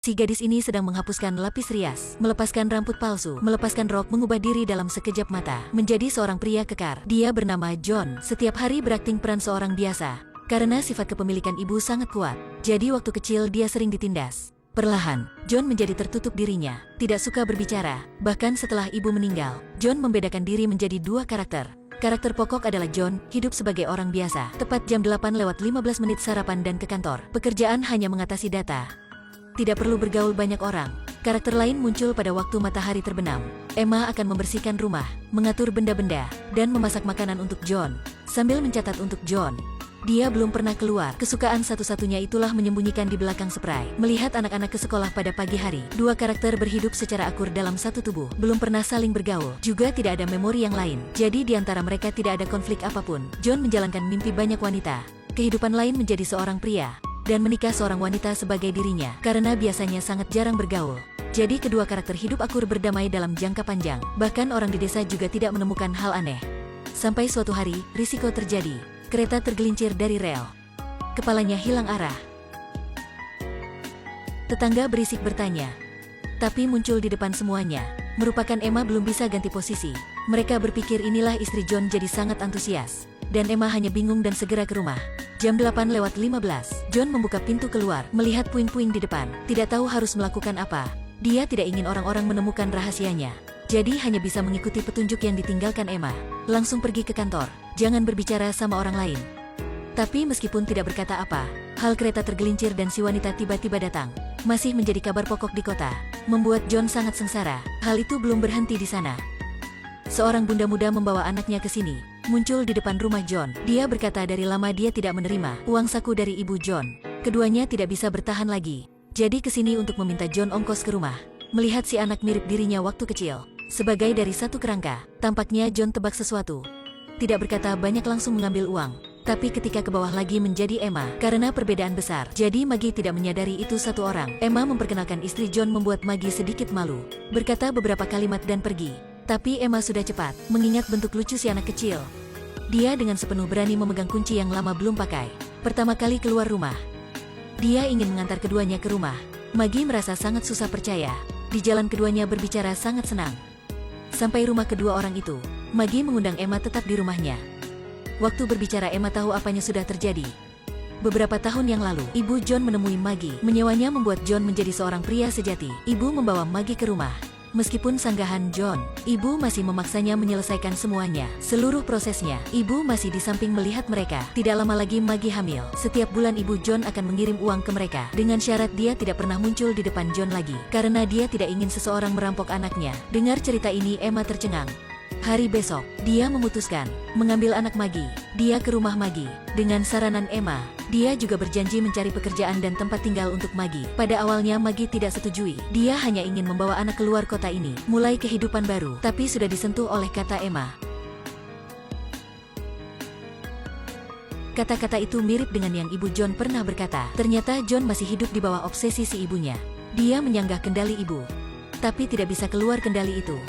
Si gadis ini sedang menghapuskan lapis rias, melepaskan rambut palsu, melepaskan rok, mengubah diri dalam sekejap mata, menjadi seorang pria kekar. Dia bernama John, setiap hari berakting peran seorang biasa. Karena sifat kepemilikan ibu sangat kuat, jadi waktu kecil dia sering ditindas. Perlahan, John menjadi tertutup dirinya, tidak suka berbicara. Bahkan setelah ibu meninggal, John membedakan diri menjadi dua karakter. Karakter pokok adalah John, hidup sebagai orang biasa. Tepat jam 8:15 sarapan dan ke kantor. Pekerjaan hanya mengatasi data. Tidak perlu bergaul banyak orang. Karakter lain muncul pada waktu matahari terbenam. Emma akan membersihkan rumah, mengatur benda-benda, dan memasak makanan untuk John, sambil mencatat untuk John. Dia belum pernah keluar. Kesukaan satu-satunya itulah menyembunyikan di belakang spray. Melihat anak-anak ke sekolah pada pagi hari. Dua karakter berhidup secara akur dalam satu tubuh. Belum pernah saling bergaul. Juga tidak ada memori yang lain. Jadi di antara mereka tidak ada konflik apapun. John menjalankan mimpi banyak wanita. Kehidupan lain menjadi seorang pria. Dan menikah seorang wanita sebagai dirinya. Karena biasanya sangat jarang bergaul. Jadi kedua karakter hidup akur berdamai dalam jangka panjang. Bahkan orang di desa juga tidak menemukan hal aneh. Sampai suatu hari, risiko terjadi. Kereta tergelincir dari rel. Kepalanya hilang arah. Tetangga berisik bertanya. Tapi muncul di depan semuanya. Merupakan Emma belum bisa ganti posisi. Mereka berpikir inilah istri John jadi sangat antusias. Dan Emma hanya bingung dan segera ke rumah. Jam 8:15, John membuka pintu keluar, melihat puing-puing di depan. Tidak tahu harus melakukan apa. Dia tidak ingin orang-orang menemukan rahasianya. Jadi hanya bisa mengikuti petunjuk yang ditinggalkan Emma. Langsung pergi ke kantor. Jangan berbicara sama orang lain. Tapi meskipun tidak berkata apa, hal kereta tergelincir dan si wanita tiba-tiba datang. Masih menjadi kabar pokok di kota. Membuat John sangat sengsara. Hal itu belum berhenti di sana. Seorang bunda muda membawa anaknya ke sini. Muncul di depan rumah John. Dia berkata dari lama dia tidak menerima uang saku dari ibu John. Keduanya tidak bisa bertahan lagi. Jadi kesini untuk meminta John ongkos ke rumah. Melihat si anak mirip dirinya waktu kecil. Sebagai dari satu kerangka, tampaknya John tebak sesuatu. Tidak berkata banyak langsung mengambil uang. Tapi ketika ke bawah lagi menjadi Emma, karena perbedaan besar. Jadi Maggie tidak menyadari itu satu orang. Emma memperkenalkan istri John membuat Maggie sedikit malu. Berkata beberapa kalimat dan pergi. Tapi Emma sudah cepat, mengingat bentuk lucu si anak kecil. Dia dengan sepenuh berani memegang kunci yang lama belum pakai. Pertama kali keluar rumah. Dia ingin mengantar keduanya ke rumah. Maggie merasa sangat susah percaya. Di jalan keduanya berbicara sangat senang. Sampai rumah kedua orang itu, Maggie mengundang Emma tetap di rumahnya. Waktu berbicara Emma tahu apanya sudah terjadi. Beberapa tahun yang lalu, ibu John menemui Maggie. Menyewanya membuat John menjadi seorang pria sejati. Ibu membawa Maggie ke rumah. Meskipun sanggahan John, ibu masih memaksanya menyelesaikan semuanya. Seluruh prosesnya, ibu masih di samping melihat mereka. Tidak lama lagi Maggie hamil. Setiap bulan ibu John akan mengirim uang ke mereka. Dengan syarat dia tidak pernah muncul di depan John lagi. Karena dia tidak ingin seseorang merampok anaknya. Dengar cerita ini Emma tercengang. Hari besok, dia memutuskan mengambil anak Maggie. Dia ke rumah Maggie. Dengan saranan Emma, dia juga berjanji mencari pekerjaan dan tempat tinggal untuk Maggie. Pada awalnya Maggie tidak setujui. Dia hanya ingin membawa anak keluar kota ini, mulai kehidupan baru. Tapi sudah disentuh oleh kata Emma. Kata-kata itu mirip dengan yang ibu John pernah berkata. Ternyata John masih hidup di bawah obsesi si ibunya. Dia menyanggah kendali ibu. Tapi tidak bisa keluar kendali itu.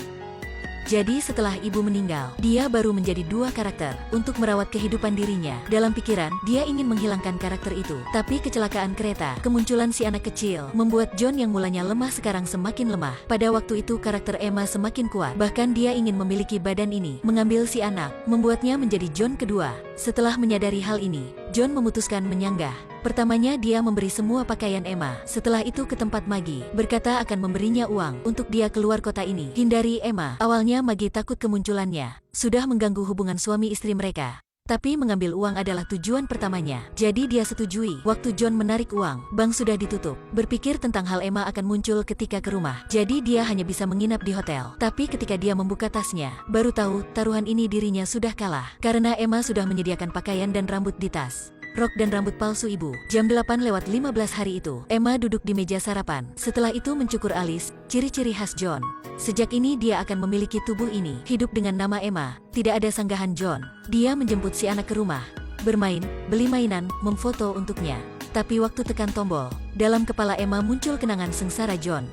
Jadi setelah ibu meninggal, dia baru menjadi dua karakter untuk merawat kehidupan dirinya. Dalam pikiran, dia ingin menghilangkan karakter itu. Tapi kecelakaan kereta, kemunculan si anak kecil, membuat John yang mulanya lemah sekarang semakin lemah. Pada waktu itu karakter Emma semakin kuat. Bahkan dia ingin memiliki badan ini. Mengambil si anak, membuatnya menjadi John kedua. Setelah menyadari hal ini, John memutuskan menyanggah. Pertamanya dia memberi semua pakaian Emma. Setelah itu ke tempat Maggie, berkata akan memberinya uang untuk dia keluar kota ini. Hindari Emma. Awalnya Maggie takut kemunculannya. Sudah mengganggu hubungan suami istri mereka. Tapi mengambil uang adalah tujuan pertamanya. Jadi dia setujui. Waktu John menarik uang, bank sudah ditutup. Berpikir tentang hal Emma akan muncul ketika ke rumah. Jadi dia hanya bisa menginap di hotel. Tapi ketika dia membuka tasnya, baru tahu taruhan ini dirinya sudah kalah. Karena Emma sudah menyediakan pakaian dan rambut di tas. Rok dan rambut palsu ibu. Jam 8:15 hari itu, Emma duduk di meja sarapan. Setelah itu mencukur alis, ciri-ciri khas John. Sejak ini dia akan memiliki tubuh ini. Hidup dengan nama Emma. Tidak ada sanggahan John. Dia menjemput si anak ke rumah. Bermain, beli mainan, memfoto untuknya. Tapi waktu tekan tombol, dalam kepala Emma muncul kenangan sengsara John.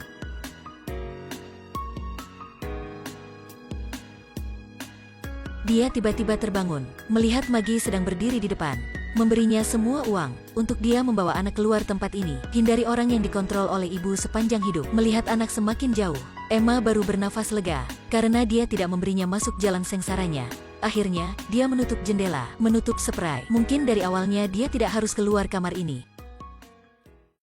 Dia tiba-tiba terbangun, melihat Maggie sedang berdiri di depan. memberinya semua uang untuk dia membawa anak keluar tempat ini. Hindari orang yang dikontrol oleh ibu sepanjang hidup. Melihat anak semakin jauh, Emma baru bernafas lega karena dia tidak memberinya masuk jalan sengsaranya. Akhirnya, dia menutup jendela, menutup spray. Mungkin dari awalnya dia tidak harus keluar kamar ini.